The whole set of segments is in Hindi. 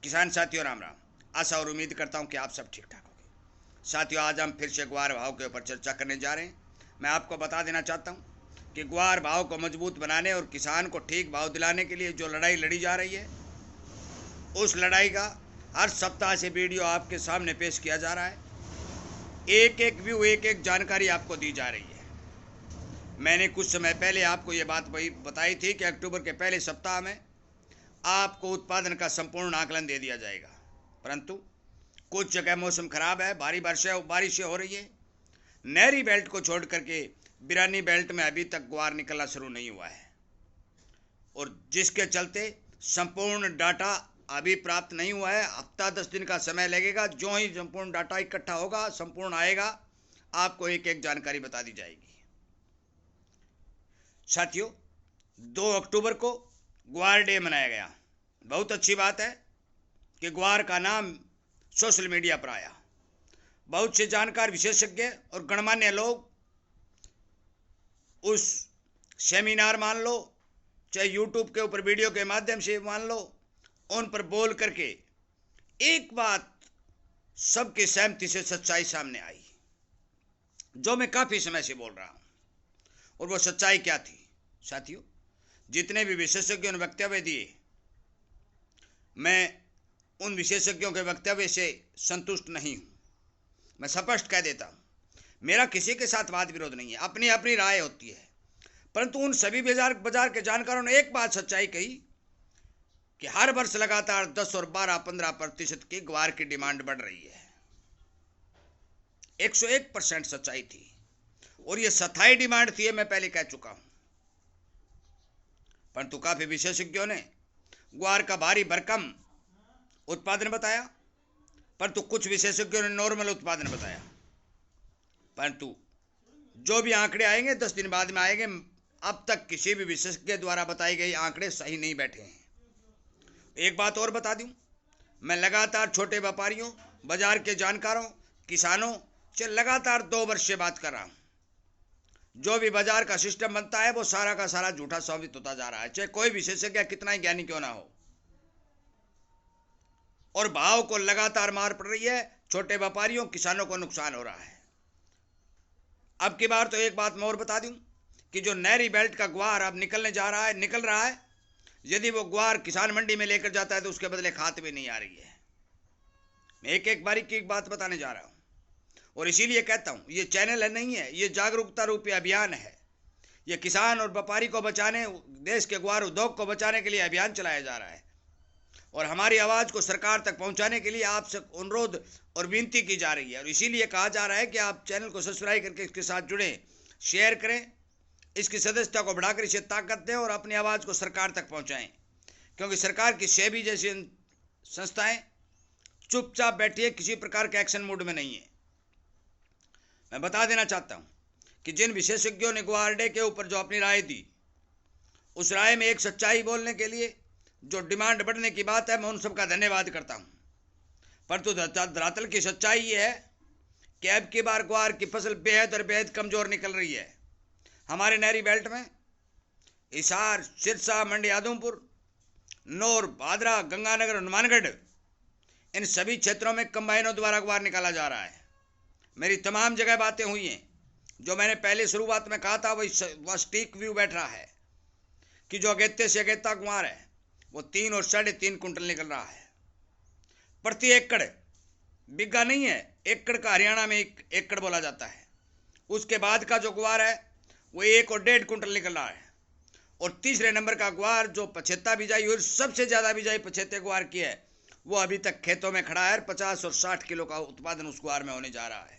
किसान साथियों राम राम। आशा और उम्मीद करता हूं कि आप सब ठीक ठाक होंगे। साथियों, आज हम फिर से ग्वार भाव के ऊपर चर्चा करने जा रहे हैं। मैं आपको बता देना चाहता हूं कि ग्वार भाव को मजबूत बनाने और किसान को ठीक भाव दिलाने के लिए जो लड़ाई लड़ी जा रही है, उस लड़ाई का हर सप्ताह से वीडियो आपके सामने पेश किया जा रहा है। एक एक व्यू, एक एक जानकारी आपको दी जा रही है। मैंने कुछ समय पहले आपको ये बात बताई थी कि अक्टूबर के पहले सप्ताह में आपको उत्पादन का संपूर्ण आकलन दे दिया जाएगा, परंतु कुछ जगह मौसम खराब है, भारी बारिशें हो रही है। नहरी बेल्ट को छोड़ करके बिरानी बेल्ट में अभी तक ग्वार निकलना शुरू नहीं हुआ है, और जिसके चलते संपूर्ण डाटा अभी प्राप्त नहीं हुआ है। हफ्ता 10 दिन का समय लगेगा। जो ही संपूर्ण डाटा इकट्ठा होगा, संपूर्ण आएगा, आपको एक एक जानकारी बता दी जाएगी। साथियों, 2 अक्टूबर को ग्वार डे मनाया गया। बहुत अच्छी बात है कि ग्वार का नाम सोशल मीडिया पर आया। बहुत से जानकार, विशेषज्ञ और गणमान्य लोग उस सेमिनार मान लो, चाहे यूट्यूब के ऊपर वीडियो के माध्यम से मान लो, उन पर बोल करके एक बात सबकी सहमति से सच्चाई सामने आई, जो मैं काफी समय से बोल रहा हूं। और वो सच्चाई क्या थी? साथियों, जितने भी विशेषज्ञों ने वक्तव्य दिए, मैं उन विशेषज्ञों के वक्तव्य से संतुष्ट नहीं हूं। मैं स्पष्ट कह देता हूं, मेरा किसी के साथ वाद विरोध नहीं है, अपनी अपनी राय होती है। परंतु उन सभी बाजार के जानकारों ने एक बात सच्चाई कही कि हर वर्ष लगातार 10 और 12-15% की ग्वार की डिमांड बढ़ रही है। 101% सच्चाई थी, और ये स्थायी डिमांड थी, मैं पहले कह चुका हूं। परंतु काफी विशेषज्ञों ने ग्वार का भारी भरकम उत्पादन बताया, परंतु कुछ विशेषज्ञों ने नॉर्मल उत्पादन बताया। परंतु जो भी आंकड़े आएंगे 10 दिन बाद में आएंगे, अब तक किसी भी विशेषज्ञ द्वारा बताई गई आंकड़े सही नहीं बैठे हैं। एक बात और बता दूं, मैं लगातार छोटे व्यापारियों, बाजार के जानकारों, किसानों से लगातार 2 वर्ष से बात कर रहा हूं। जो भी बाजार का सिस्टम बनता है वो सारा का सारा झूठा साबित होता जा रहा है, चाहे कोई विशेषज्ञ कितना ही ज्ञानी क्यों ना हो। और भाव को लगातार मार पड़ रही है, छोटे व्यापारियों, किसानों को नुकसान हो रहा है। अब की बार तो एक बात मैं और बता दूं कि जो नहरी बेल्ट का ग्वार अब निकल रहा है, यदि वो ग्वार किसान मंडी में लेकर जाता है तो उसके बदले खाद भी नहीं आ रही है। मैं एक एक बारीकी की बात बताने जा रहा हूं, और इसीलिए कहता हूं, ये चैनल है नहीं है, ये जागरूकता रूपी अभियान है। ये किसान और व्यापारी को बचाने, देश के ग्वार उद्योग को बचाने के लिए अभियान चलाया जा रहा है। और हमारी आवाज को सरकार तक पहुंचाने के लिए आपसे अनुरोध और विनती की जा रही है। और इसीलिए कहा जा रहा है कि आप चैनल को सब्सक्राइब करके इसके साथ जुड़ें, शेयर करें, इसकी सदस्यता को बढ़ाकर इसे ताकत दें और अपनी आवाज को सरकार तक पहुंचाएं। क्योंकि सरकार की सेबी जैसी संस्थाएं चुपचाप बैठी है, किसी प्रकार के एक्शन मूड में नहीं है। मैं बता देना चाहता हूं कि जिन विशेषज्ञों ने ग्वार डे के ऊपर जो अपनी राय दी, उस राय में एक सच्चाई बोलने के लिए जो डिमांड बढ़ने की बात है, मैं उन सबका धन्यवाद करता हूं। परंतु धरातल की सच्चाई ये है कि अब की बार ग्वार की फसल बेहद और बेहद कमजोर निकल रही है। हमारे नहरी बेल्ट में हिसार, सिरसा, मंडी आदमपुर, नौर, भादरा, गंगानगर, हनुमानगढ़, इन सभी क्षेत्रों में कंबाइनों द्वारा ग्वार निकाला जा रहा है। मेरी तमाम जगह बातें हुई हैं। जो मैंने पहले शुरुआत में कहा था वही सटीक व्यू बैठ रहा है कि जो अगेते से अगेता ग्वार है वो 3 और 3.5 कुंटल निकल रहा है प्रति एकड़। बिग्गा नहीं है, एकड़ का हरियाणा में एकड़ बोला जाता है। उसके बाद का जो ग्वार है वो 1 और 1.5 कुंटल निकल रहा है। और तीसरे नंबर का ग्वार जो पछेता बिजाई, और सबसे ज्यादा बिजाई पछेते ग्वार की है, वो अभी तक खेतों में खड़ा है। 50 और 60 किलो का उत्पादन उस ग्वार में होने जा रहा है।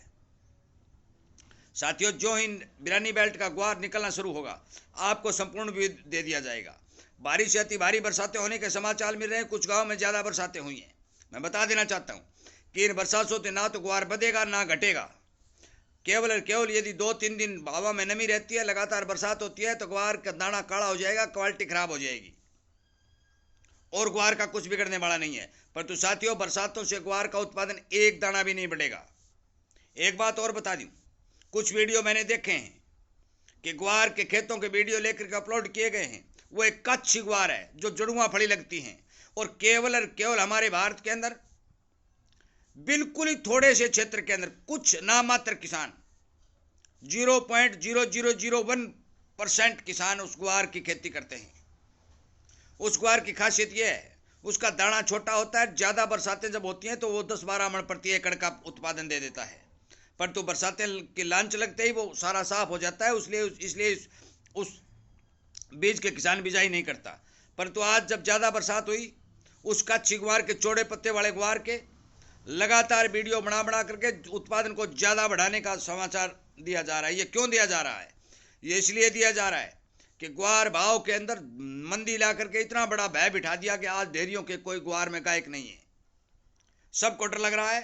साथियों, जो ही बिरानी बेल्ट का ग्वार निकलना शुरू होगा, आपको संपूर्ण व्यू दे दिया जाएगा। बारिश से अति भारी बरसातें होने के समाचार मिल रहे हैं। कुछ गांव में ज्यादा बरसातें हुई हैं। मैं बता देना चाहता हूं कि इन बरसातों से ना तो ग्वार बढ़ेगा ना घटेगा। केवल यदि 2-3 दिन हवा में नमी रहती है, लगातार बरसात होती है, तो ग्वार का दाना काला हो जाएगा, क्वालिटी खराब हो जाएगी, और ग्वार का कुछ बिगड़ने वाला नहीं है। परंतु साथियों, बरसातों से ग्वार का उत्पादन एक दाना भी नहीं बढ़ेगा। एक बात और बता दूं, कुछ वीडियो मैंने देखे हैं कि ग्वार के खेतों के वीडियो लेकर के अपलोड किए गए हैं। वो एक कच्छ ग्वार है जो जुड़ुआ फली लगती हैं, और केवल हमारे भारत के अंदर बिल्कुल ही थोड़े से क्षेत्र के अंदर कुछ नामात्र किसान 0.0001% किसान उस ग्वार की खेती करते हैं। उस ग्वार की खासियत यह है, उसका दाना छोटा होता है। ज़्यादा बरसातें जब होती हैं तो वो 10-12 मन प्रति एकड़ का उत्पादन दे देता है, परंतु बरसातें की लांच लगते ही वो सारा साफ हो जाता है। इसलिए उस बीज के किसान बिजाई नहीं करता। परंतु आज जब ज़्यादा बरसात हुई, उस कच्ची ग्वार के चौड़े पत्ते वाले ग्वार के लगातार वीडियो बना करके उत्पादन को ज़्यादा बढ़ाने का समाचार दिया जा रहा है। ये क्यों दिया जा रहा है? ये इसलिए दिया जा रहा है कि ग्वार भाव के अंदर मंदी ला करके इतना बड़ा भय बिठा दिया कि आज डेयरियों के कोई ग्वार में गायक नहीं है। सबको डर लग रहा है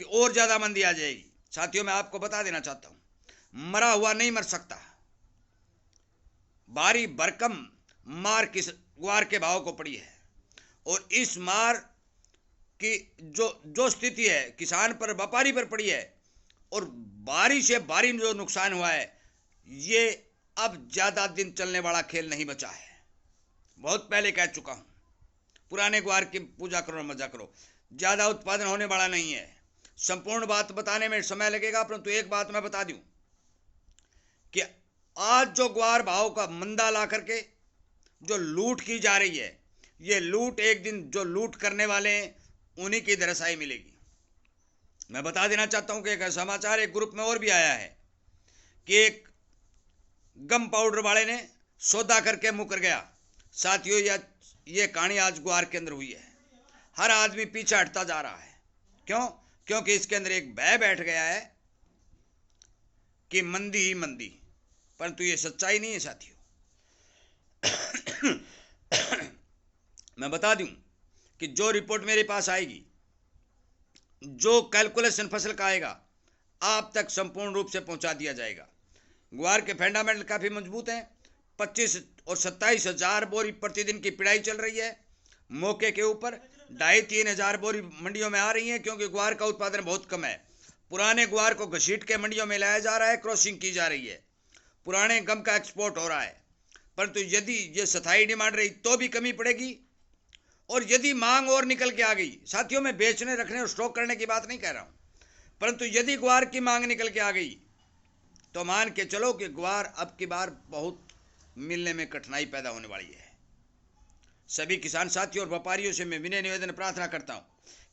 कि और ज़्यादा मंदी आ जाएगी। साथियों, मैं आपको बता देना चाहता हूँ, मरा हुआ नहीं मर सकता। भारी भरकम मार किस ग्वार के भाव को पड़ी है, और इस मार की जो स्थिति है किसान पर, व्यापारी पर पड़ी है, और भारी से भारी जो नुकसान हुआ है, ये अब ज़्यादा दिन चलने वाला खेल नहीं बचा है। बहुत पहले कह चुका हूँ, पुराने ग्वार की पूजा करो, मजा करो, ज़्यादा उत्पादन होने वाला नहीं है। संपूर्ण बात बताने में समय लगेगा, परंतु एक बात मैं बता दूं कि आज जो ग्वार भाव का मंदा ला करके जो लूट की जा रही है, ये लूट एक दिन जो लूट करने वाले हैं उन्हीं की दरसाई मिलेगी। मैं बता देना चाहता हूं कि एक समाचार एक ग्रुप में और भी आया है कि एक गम पाउडर वाले ने सौदा करके मुकर गया। साथियों, ये कहानी आज ग्वार के अंदर हुई है। हर आदमी पीछे हटता जा रहा है। क्यों? क्योंकि इसके अंदर एक भय बैठ गया है कि मंदी ही मंदी, परंतु ये सच्चाई नहीं है साथियों। मैं बता दूं कि जो रिपोर्ट मेरे पास आएगी, जो कैलकुलेशन फसल का आएगा, आप तक संपूर्ण रूप से पहुंचा दिया जाएगा। ग्वार के फंडामेंटल काफ़ी मजबूत हैं। 25 और 27 हज़ार बोरी प्रतिदिन की पिड़ाई चल रही है। मौके के ऊपर 2,500-3 हज़ार बोरी मंडियों में आ रही हैं, क्योंकि ग्वार का उत्पादन बहुत कम है। पुराने ग्वार को घसीट के मंडियों में लाया जा रहा है, क्रॉसिंग की जा रही है, पुराने गम का एक्सपोर्ट हो रहा है। परंतु यदि ये स्थायी डिमांड रही तो भी कमी पड़ेगी, और यदि मांग और निकल के आ गई, साथियों मैं बेचने, रखने और स्टॉक करने की बात नहीं कह रहा हूँ, परंतु यदि ग्वार की मांग निकल के आ गई तो मान के चलो कि ग्वार अब की बार बहुत मिलने में कठिनाई पैदा होने वाली है। सभी किसान साथियों और व्यापारियों से मैं विनय निवेदन प्रार्थना करता हूँ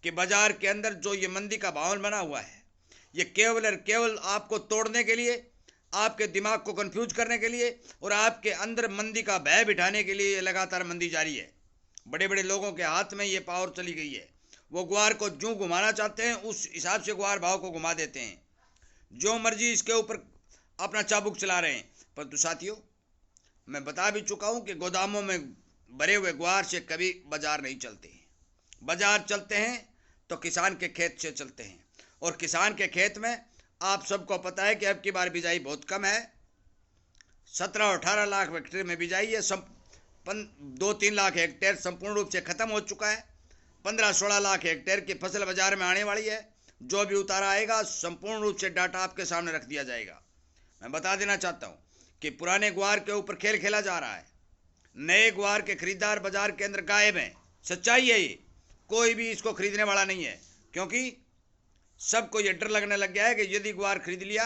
कि बाजार के अंदर जो ये मंदी का माहौल बना हुआ है, ये केवल और केवल आपको तोड़ने के लिए, आपके दिमाग को कंफ्यूज करने के लिए और आपके अंदर मंदी का भय बिठाने के लिए लगातार मंदी जारी है। बड़े बड़े लोगों के हाथ में ये पावर चली गई है। वो ग्वार को जो घुमाना चाहते हैं उस हिसाब से ग्वार भाव को घुमा देते हैं, जो मर्जी इसके ऊपर अपना चाबुक चला रहे हैं। परंतु साथियों, मैं बता भी चुका हूं कि गोदामों में भरे हुए ग्वार से कभी बाजार नहीं चलते। बाजार चलते हैं तो किसान के खेत से चलते हैं, और किसान के खेत में आप सबको पता है कि अब की बार बिजाई बहुत कम है। 17 और 18 लाख हेक्टेयर में बिजाई है। 2-3 लाख हेक्टेयर संपूर्ण रूप से खत्म हो चुका है। 15-16 लाख हेक्टेयर की फसल बाजार में आने वाली है। जो भी उतारा आएगा संपूर्ण रूप से डाटा आपके सामने रख दिया जाएगा। मैं बता देना चाहता हूं कि पुराने ग्वार के ऊपर खेल खेला जा रहा है। नए ग्वार के खरीदार बाजार के अंदर गायब हैं। सच्चाई है ये, कोई भी इसको खरीदने वाला नहीं है, क्योंकि सबको ये डर लगने लग गया है कि यदि ग्वार खरीद लिया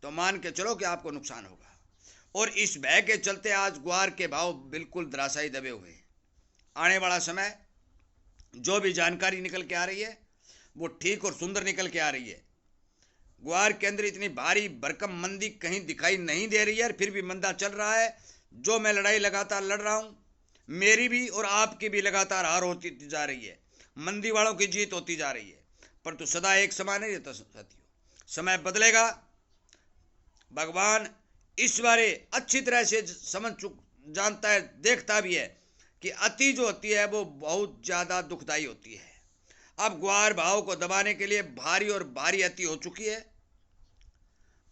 तो मान के चलो कि आपको नुकसान होगा। और इस भय के चलते आज ग्वार के भाव बिल्कुल धराशायी दबे हुए हैं। आने वाला समय जो भी जानकारी निकल के आ रही है वो ठीक और सुंदर निकल के आ रही है। ग्वार के अंदर इतनी भारी भरकम मंदी कहीं दिखाई नहीं दे रही है, फिर भी मंदा चल रहा है। जो मैं लड़ाई लगातार लड़ रहा हूँ, मेरी भी और आपकी भी लगातार हार होती जा रही है, मंदी वालों की जीत होती जा रही है। परंतु सदा एक समान नहीं रहता साथियों, समय बदलेगा। भगवान इस बारे अच्छी तरह से जानता है, देखता भी है कि अति जो होती है वो बहुत ज़्यादा दुखदाई होती है। अब ग्वार भाव को दबाने के लिए भारी और भारी अति हो चुकी है,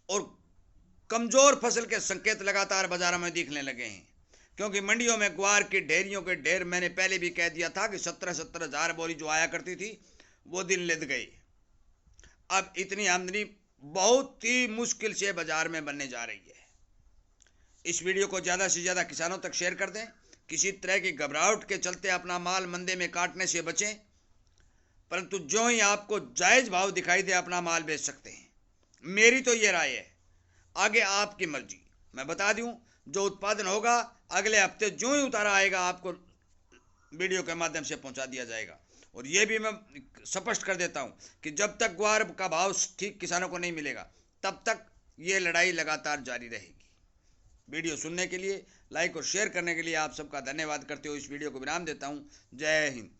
और कमजोर फसल के संकेत लगातार बाजारों में दिखने लगे हैं। क्योंकि मंडियों में ग्वार की ढेरियों के ढेर, मैंने पहले भी कह दिया था कि 17-17 हज़ार बोरी जो आया करती थी वो दिन लद गई। अब इतनी आमदनी बहुत ही मुश्किल से बाजार में बनने जा रही है। इस वीडियो को ज़्यादा से ज़्यादा किसानों तक शेयर कर दें। किसी तरह की घबराहट के चलते अपना माल मंदे में काटने से बचें, परंतु जो ही आपको जायज़ भाव दिखाई दे अपना माल बेच सकते हैं। मेरी तो ये राय है, आगे आपकी मर्जी। मैं बता दूं, जो उत्पादन होगा अगले हफ्ते जो ही उतारा आएगा आपको वीडियो के माध्यम से पहुंचा दिया जाएगा। और ये भी मैं स्पष्ट कर देता हूं कि जब तक ग्वार का भाव ठीक किसानों को नहीं मिलेगा तब तक ये लड़ाई लगातार जारी रहेगी। वीडियो सुनने के लिए, लाइक और शेयर करने के लिए आप सबका धन्यवाद करते हुए इस वीडियो को विराम देता हूं। जय हिंद।